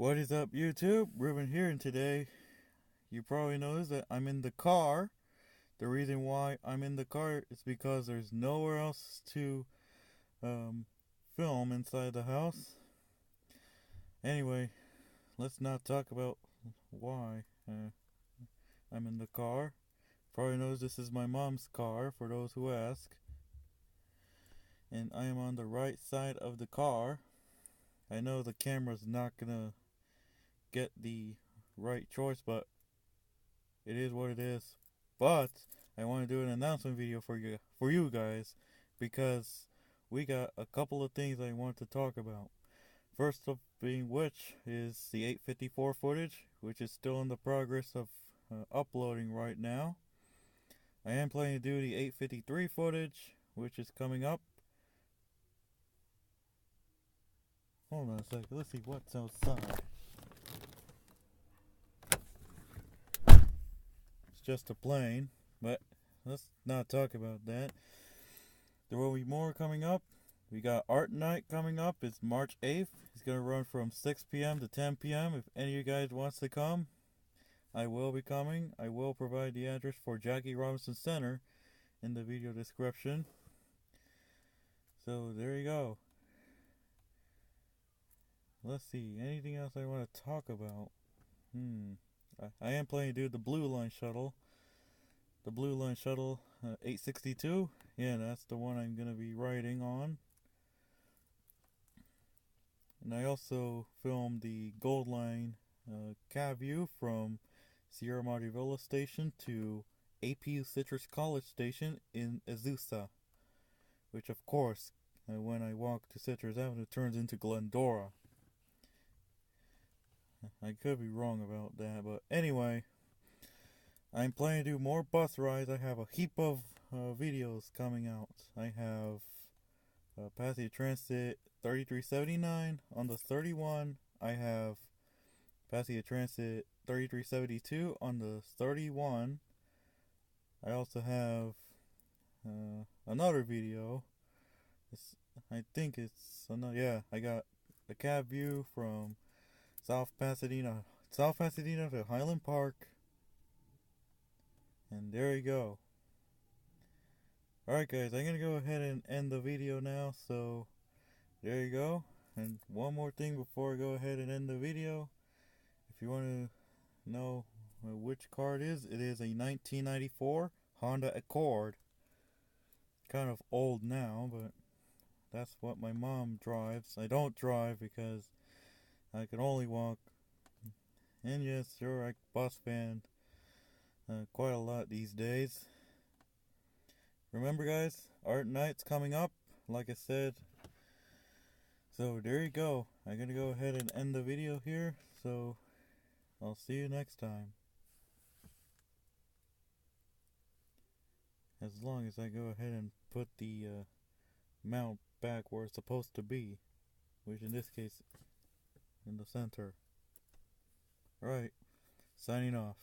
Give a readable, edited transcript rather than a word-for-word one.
What is up, YouTube? Ruben here, and today you probably noticed that I'm in the car. The reason why I'm in the car is because there's nowhere else to film inside the house. Anyway, let's not talk about why I'm in the car. Probably noticed this is my mom's car, for those who ask. And I am on the right side of the car. I know the camera's not gonna get the right choice, but it is what it is. But I want to do an announcement video for you guys, because we got a couple of things I want to talk about. First up being which is the 854 footage, which is still in the progress of uploading right now. I am planning to do the 853 footage, which is coming up. Hold on a second, let's see what's outside. It's just a plane, but let's not talk about that. There will be more coming up. We got ArtNight coming up. It's March 8th. It's going to run from 6 p.m. to 10 p.m. If any of you guys wants to come, I will be coming. I will provide the address for Jackie Robinson Center in the video description. So there you go. Let's see, anything else I want to talk about? I am planning to do the Blue Line Shuttle. The Blue Line Shuttle 862. Yeah, that's the one I'm going to be riding on. And I also filmed the Gold Line cab view from Sierra Madre Villa Station to APU Citrus College Station in Azusa. Which, of course, when I walk to Citrus Avenue, turns into Glendora. I could be wrong about that, but anyway, I'm planning to do more bus rides. I have a heap of videos coming out. I have Pasadena Transit 3379 on the 31. I have Pasadena Transit 3372 on the 31. I also have another video. I got a cab view from South Pasadena to Highland Park. And there you go. Alright guys, I'm going to go ahead and end the video now. So there you go. And one more thing before I go ahead and end the video. If you want to know which car it is a 1994 Honda Accord. Kind of old now, but that's what my mom drives. I don't drive because I can only walk. And yes, sure, I bus band quite a lot these days. Remember guys, ArtNight's coming up, like I said. So there you go. I'm gonna go ahead and end the video here. So I'll see you next time. As long as I go ahead and put the mount back where it's supposed to be, which in this case in the center. Alright, signing off.